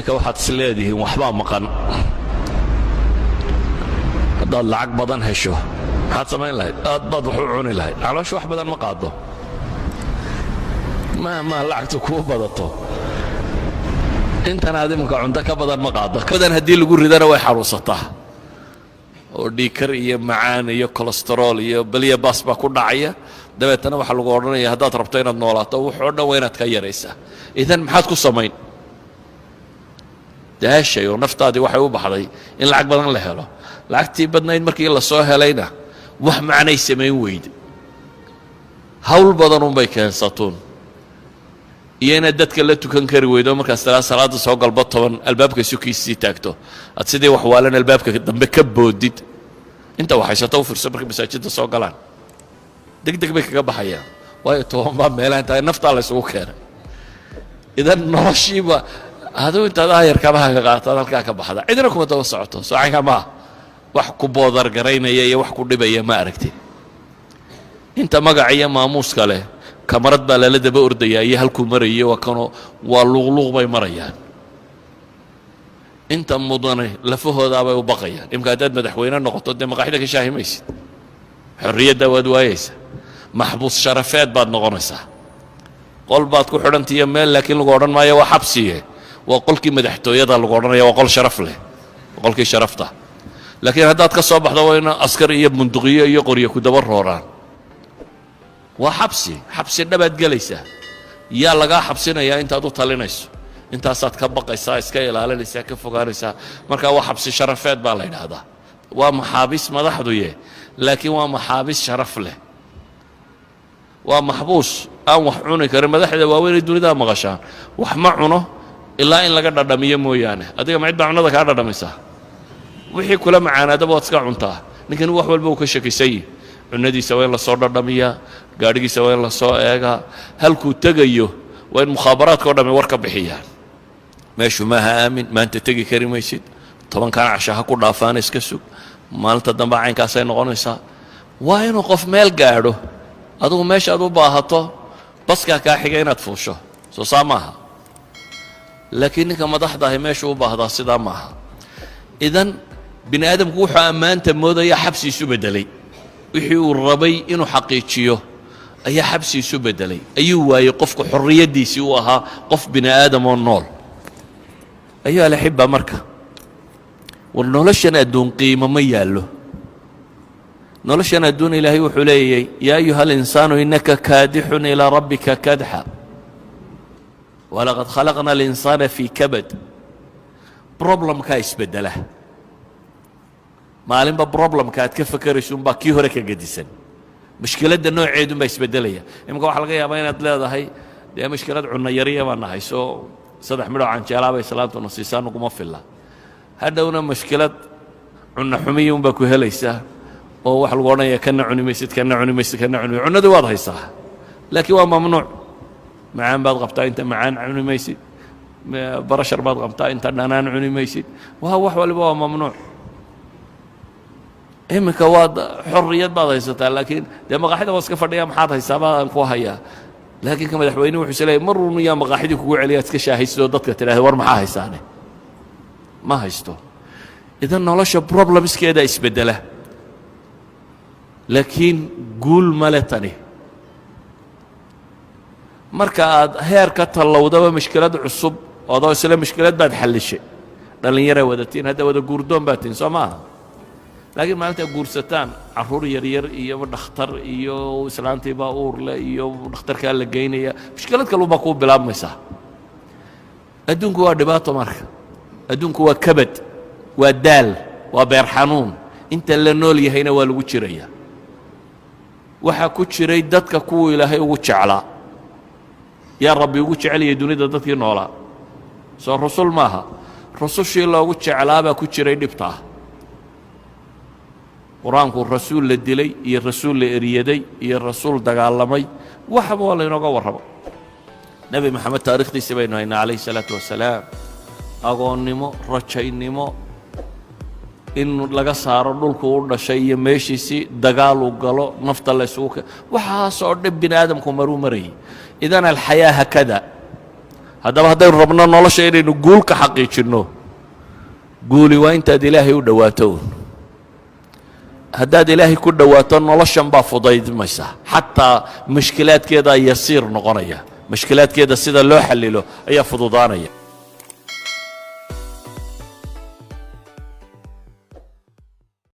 iminka waxaad is leedihiin waxbaa maqan. haddaad lacag badan hesho maxaad samayn lahayd? aad baad wax u cuni lahayd. caloosha wax badan ma qaado. ma lacagtu kuu badato intan aad iminka cunto ka badan ma qaado. badan haddii lagu ridana way xaruusataa oo dhiikar iyo macaan iyo kolestarool iyo baliya baas baa ku dhacaya. dabeetana waxaa lagu odhanaya haddaad rabto inaad noolaato wuxuu dhan waa inaad ka yaraysaa. idan maxaad ku samayn? daashay oo naftaadii waxay u baxday in lacag badan la helo. lacagtii badnayd markii la soo helayna wax macnay samayn weyde. hawl badan unbay keensatuun iyo inaad dadka la tukan kari weydo markaas salaada soo galbo 10 albaabka sukiisii taagto aad sidii wax waalan albaabka dambe ka boodid inta waxaysato u fiirso markay masaajidda soo galaan degdeg bay kaga baxayaan waayo toonba meelaan tahay nafta la isugu keenay. idan noloshiiba haduu intaad ayar kabaha ka qaatad halka ka baxda cidina kuma daba socoto soocanka ma wax ku boodar garaynaya iyo wax ku dhibaya ma aragtid. inta magac iyo maamuus kale kamarad baa la daba ordaya iyo halku marayo waa luqluq bay marayaan. inta mudane lafahooda bay u baqayaan. imka dad madaxweyne noqoto de maqaxida ka shaahimaysid. xorriyadda waad waayaysaa. maxbuus sharafeed baad noqonaysaa. qol baad ku xidhantiyo meel laakiin lagu odhan maayo waa xabsiye. waa qolkii madaxtooyada lagu odhanaya waa qol sharaf leh. qolkii sharafta. laakiin haddaad ka soo baxdo waa in askar iyo bunduqiyo iyo qoryo ku daba rooraan. waa xabsi dhabaad gelaysaa. yaa lagaa xabsinayaa intaad u talinayso. intaasaad ka baqaysaa iska ilaalinaysaa ka fogaanaysaa. marka waa xabsi sharafeed baa la yidhaahdaa. waa maxaabiis madaxduye laakiin waa maxaabiis sharaf leh. waa maxbuus aan wax cuni karin. madaxda waaweyn dunida maqashaan wax ma cuno ilaa in laga dhadhamiyo mooyaane. adiga ma cid baa cunada kaa dhadhamaysaa? wixii kula macaanaadaba waad iska cuntaa. ninkan wax walba uu ka shakisay. cunadiisa waa in la soo dhadhamiyaa. gaadhigiisa waa in la soo eegaa. halkuu tegayo waa in mukhaabaraadka oo dhammi war ka bixiyaan. meeshu maaha aamin. maanta tegi kari maysid. 10 casha ha ku dhaafaana iska sug. maalinta dambe caynkaasay noqonaysaa. waa inuu qof meel gaadho. adigu meesha aad u baahato baskaa kaa xiga inaad fuusho soo saa maaha. laakiin ninka madaxda ahi meesha u baahdaa sidaa maaha. idan bini aadamku wuxuu ammaanta moodaya xabsi isu beddelay. wixii uu rabay inuu xaqiijiyo ayaa xabsi isu beddelay. ayuu waayey qofku xorriyaddiisii u ahaa qof bini aadam oo nool. ayuu alaxiba marka war noloshan adduun qiimo ma yaallo. noloshan adduun ilaahay wuxuu leeyahay yaa ayuha alinsaanu innaka kaadixun ilaa rabbika kadxa walaqad khalaqna alinsaana fii kabad. problemkaa isbeddela. maalinba problemka aad ka fakarayso unbaa kii hore ka gedisan. mushkiladda nooceedunbaa isbeddelaya. imika waxaa laga yaabaa inaad leedahay dee mushkilad cunno yariya baa nahay soo 3 midhoo canjeelaabay islaamtuna siisaa naguma filla. hadhowna mushkilad cunno xumiya unbaa ku helaysaa oo wax lagu odhanaya kana cuni maysid kana cuni maysid kana cuni maysid. cunnadii waad haysaa laakiin waa mamnuuc. macaan baad qabtaa inta macaan cuni maysid. barashar baad qabtaa inta dhanaan cuni maysid. waa wax waliba waa mamnuuc. iminka waad xorriyad baad haysataa laakiin dee maqaaxida waa iska fadhiyaa maxaad haysaa baan ku hayaa. laakiin ka madaxweynuhu wuxuu isleeyahay mar run yaa maqaaxidii kugu celiyaad iska shaahaysidoo dadka tidhaahda war maxaa haysaane ma haysto. idan nolosha problemskeeda isbeddela laakiin guul male tani. marka aad heer ka tallowdaba mushkilad cusub odoo isla mushkilad baad xallishay. dhallinyara wadatiin hadda wada guurdoon baad tihin soo maaha. laakiin maalinta guursataan carruur yaryar iyo dhakhtar iyo islaantii baa uur leh iyo dhakhtarkaa la geynaya mushkilad kalunbaa kuu bilaabmaysaa. adduunku waa dhibaato marka. adduunku waa kabad waa daal waa beer xanuun. inta la nool yahayna waa lagu jiraya. waxaa ku jiray dadka kuwuu ilaahay ugu jeclaa. yaa rabbi ugu jeceliyay dunida dadkii noolaa soo rusul maaha. rusushii loogu jeclaabaa ku jiray dhibtaa. qur-aanku rasuul la dilay iyo rasuul la eriyaday iyo rasuul dagaalamay waxba waa laynooga warramo. nebi maxamed taariikhdiisii baynu haynaa calayhi salaatu wasalaam. agoonnimo rajaynimo in laga saaro dhulku u dhashay iyo meeshiisii dagaal uu galo nafta la isugu waxaasoo dhan bini aadamku maruu marayay. idan alxayaa hakada haddaba haddaynu rabno nolosha inaynu guul ka xaqiijinno guuli waa intaad ilaahay u dhowaato haddaad ilaahay ku dhowaato noloshan baa fudaydmaysa xataa mushkilaadkeeda yasiir noqonaya mushkilaadkeeda sida loo xallilo ayaa fududaanaya